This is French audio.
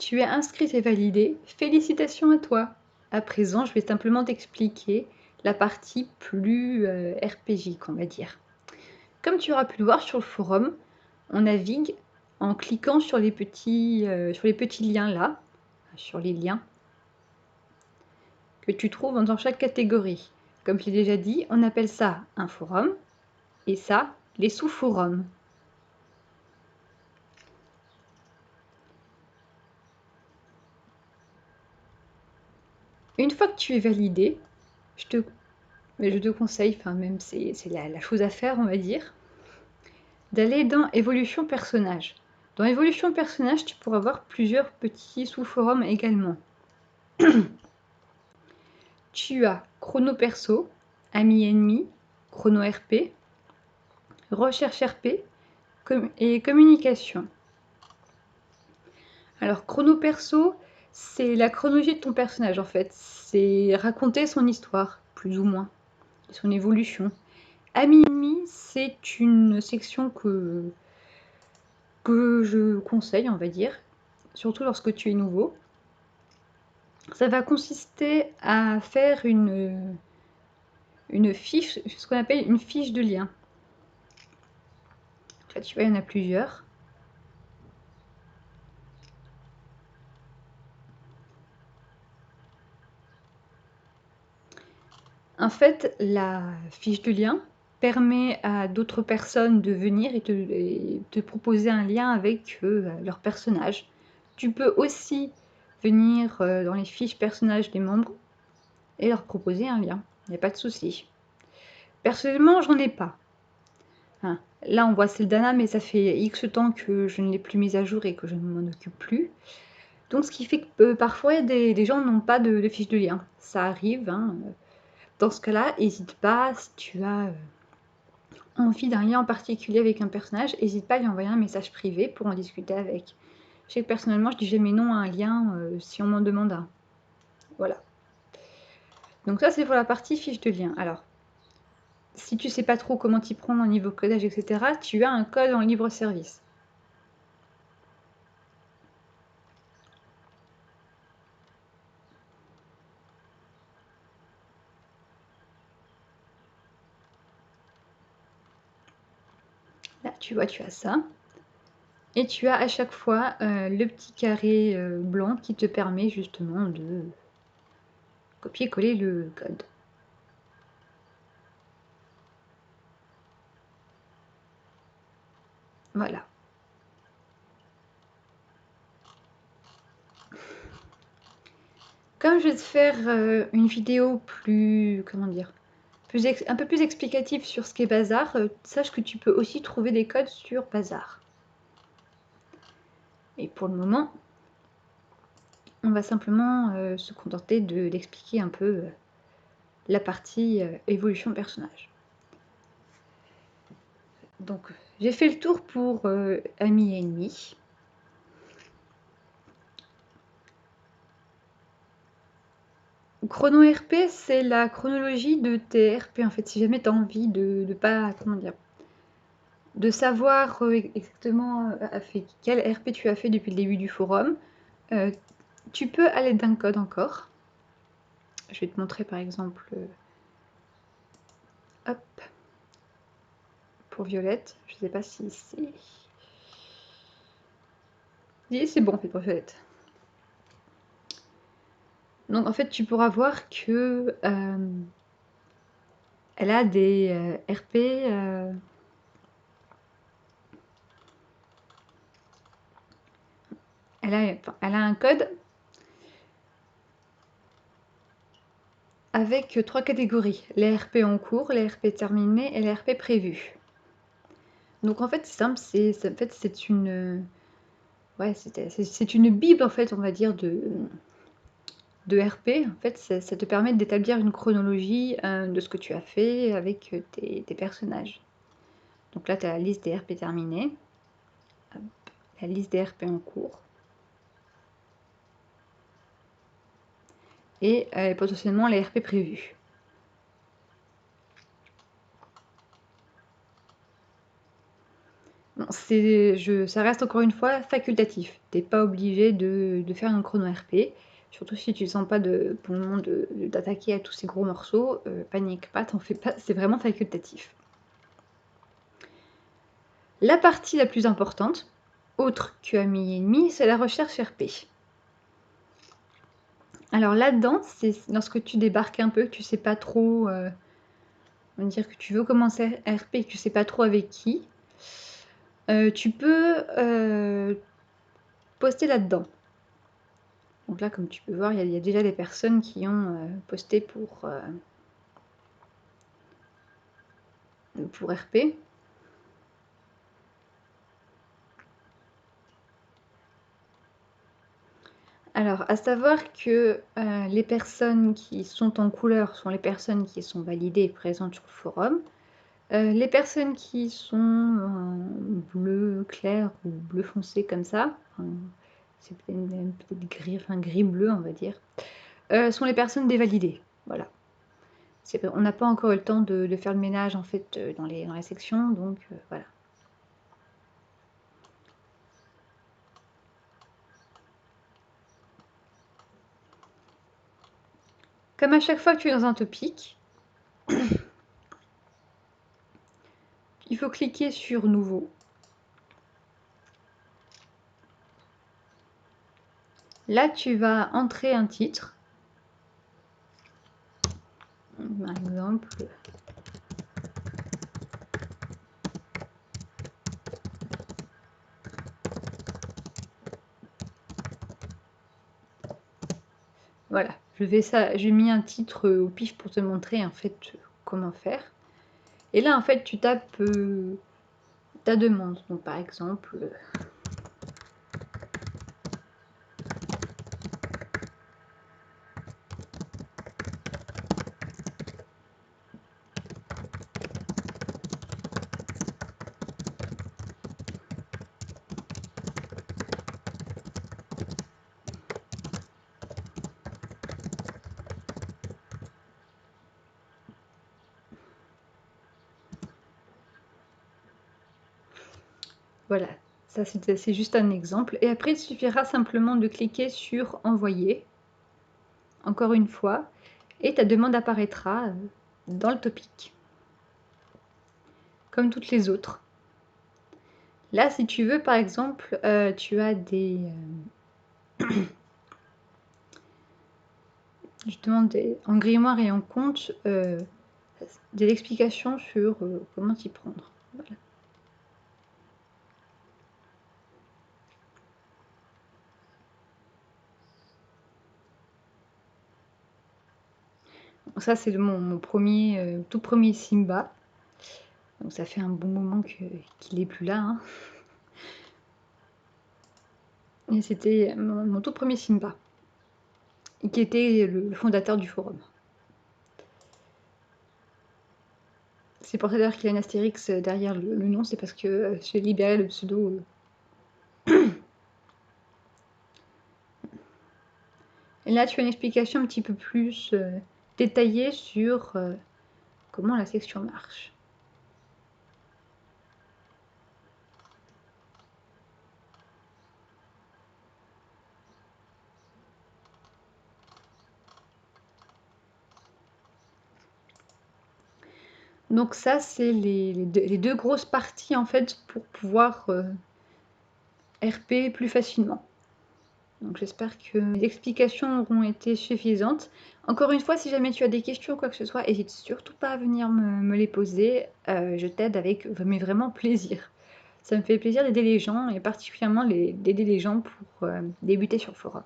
Tu es inscrite et validée, félicitations à toi! À présent, je vais simplement t'expliquer la partie plus RPGique, on va dire. Comme tu auras pu le voir sur le forum, on navigue en cliquant sur les petits liens là, sur les liens que tu trouves dans chaque catégorie. Comme je l'ai déjà dit, on appelle ça un forum et ça, les sous-forums. Une fois que tu es validé, je te conseille, enfin même c'est la chose à faire, on va dire, d'aller dans évolution personnage. Dans évolution personnage, tu pourras voir plusieurs petits sous-forums également. Tu as chrono perso, ami ennemi, chrono RP, recherche RP et communication. Alors chrono perso, c'est la chronologie de ton personnage en fait. C'est raconter son histoire, plus ou moins, son évolution. Ami ennemi, c'est une section que je conseille, on va dire, surtout lorsque tu es nouveau. Ça va consister à faire une fiche, ce qu'on appelle une fiche de lien. Là, tu vois, il y en a plusieurs. En fait, la fiche de lien permet à d'autres personnes de venir et te proposer un lien avec leur personnage. Tu peux aussi venir dans les fiches personnages des membres et leur proposer un lien. Il n'y a pas de souci. Personnellement, j'en ai pas. Hein. Là, on voit Seldana, mais ça fait X temps que je ne l'ai plus mise à jour et que je ne m'en occupe plus. Donc, ce qui fait que parfois, des gens n'ont pas de fiche de lien. Ça arrive. Hein. Dans ce cas-là, n'hésite pas, si tu as envie d'un lien en particulier avec un personnage, n'hésite pas à lui envoyer un message privé pour en discuter avec. Je sais que personnellement, je dis jamais non à un lien si on m'en demande un. Voilà. Donc ça, c'est pour la partie fiche de lien. Alors, si tu sais pas trop comment t'y prendre au niveau codage, etc., tu as un code en libre service. Là, tu vois, tu as ça. Et tu as à chaque fois le petit carré blanc qui te permet justement de copier-coller le code. Voilà. Comme je vais te faire une vidéo plus, comment dire, un peu plus explicative sur ce qu'est Bazar, sache que tu peux aussi trouver des codes sur Bazar. Et pour le moment, on va simplement se contenter d'expliquer un peu la partie évolution personnage. Donc, j'ai fait le tour pour amis et ennemis. Chrono RP, c'est la chronologie de tes RP en fait. Si jamais tu as envie de pas, comment dire, de savoir exactement quel RP tu as fait depuis le début du forum, tu peux à l'aide d'un code encore. Je vais te montrer par exemple, hop, pour Violette. Je sais pas si c'est... Oui, c'est bon, en fait, pour Violette. Donc en fait, tu pourras voir que elle a des RP. Elle a un code avec 3 catégories. Les RP en cours, les RP terminés et les RP prévus. Donc en fait, c'est simple, c'est une... Ouais, c'est une bible, en fait, on va dire, de RP. En fait, ça te permet d'établir une chronologie de ce que tu as fait avec tes personnages. Donc là, tu as la liste des RP terminés, la liste des RP en cours, et potentiellement les RP prévus. Bon, ça reste encore une fois facultatif. Tu es pas obligé de faire un chrono RP, surtout si tu sens pas pour le moment d'attaquer à tous ces gros morceaux, panique pas, t'en fais pas, c'est vraiment facultatif. La partie la plus importante, autre que Ami et Ennemi, c'est la recherche RP. Alors là-dedans, c'est lorsque tu débarques un peu, que tu sais pas trop, on va dire que tu veux commencer RP et que tu sais pas trop avec qui, tu peux poster là-dedans. Donc là, comme tu peux voir, il y a déjà des personnes qui ont posté pour RP. Alors, à savoir que les personnes qui sont en couleur sont les personnes qui sont validées et présentes sur le forum. Les personnes qui sont en bleu clair ou bleu foncé comme ça, c'est peut-être gris, enfin gris-bleu on va dire, sont les personnes dévalidées. Voilà. On n'a pas encore eu le temps de faire le ménage en fait dans les sections, donc voilà. Comme à chaque fois que tu es dans un topic, il faut cliquer sur Nouveau. Là, tu vas entrer un titre. Par exemple, voilà, j'ai mis un titre au pif pour te montrer en fait comment faire. Et là, en fait, tu tapes ta demande. Donc, par exemple, voilà, ça c'est juste un exemple. Et après, il suffira simplement de cliquer sur Envoyer, encore une fois, et ta demande apparaîtra dans le topic, comme toutes les autres. Là, si tu veux, par exemple, tu as des... justement, en grimoire et en compte, des explications sur comment t'y prendre. Voilà. Ça, c'est mon tout premier Simba. Donc ça fait un bon moment qu'il n'est plus là. Hein. Et c'était mon tout premier Simba, qui était le fondateur du forum. C'est pour ça d'ailleurs qu'il y a un astérix derrière le nom, c'est parce que j'ai libéré le pseudo. Et là, tu as une explication un petit peu plus détaillée sur comment la section marche. Donc ça, c'est les deux grosses parties en fait pour pouvoir RP plus facilement. Donc j'espère que mes explications auront été suffisantes. Encore une fois, si jamais tu as des questions ou quoi que ce soit, n'hésite surtout pas à venir me les poser. Je t'aide avec mais vraiment plaisir. Ça me fait plaisir d'aider les gens et particulièrement d'aider les gens pour débuter sur le forum.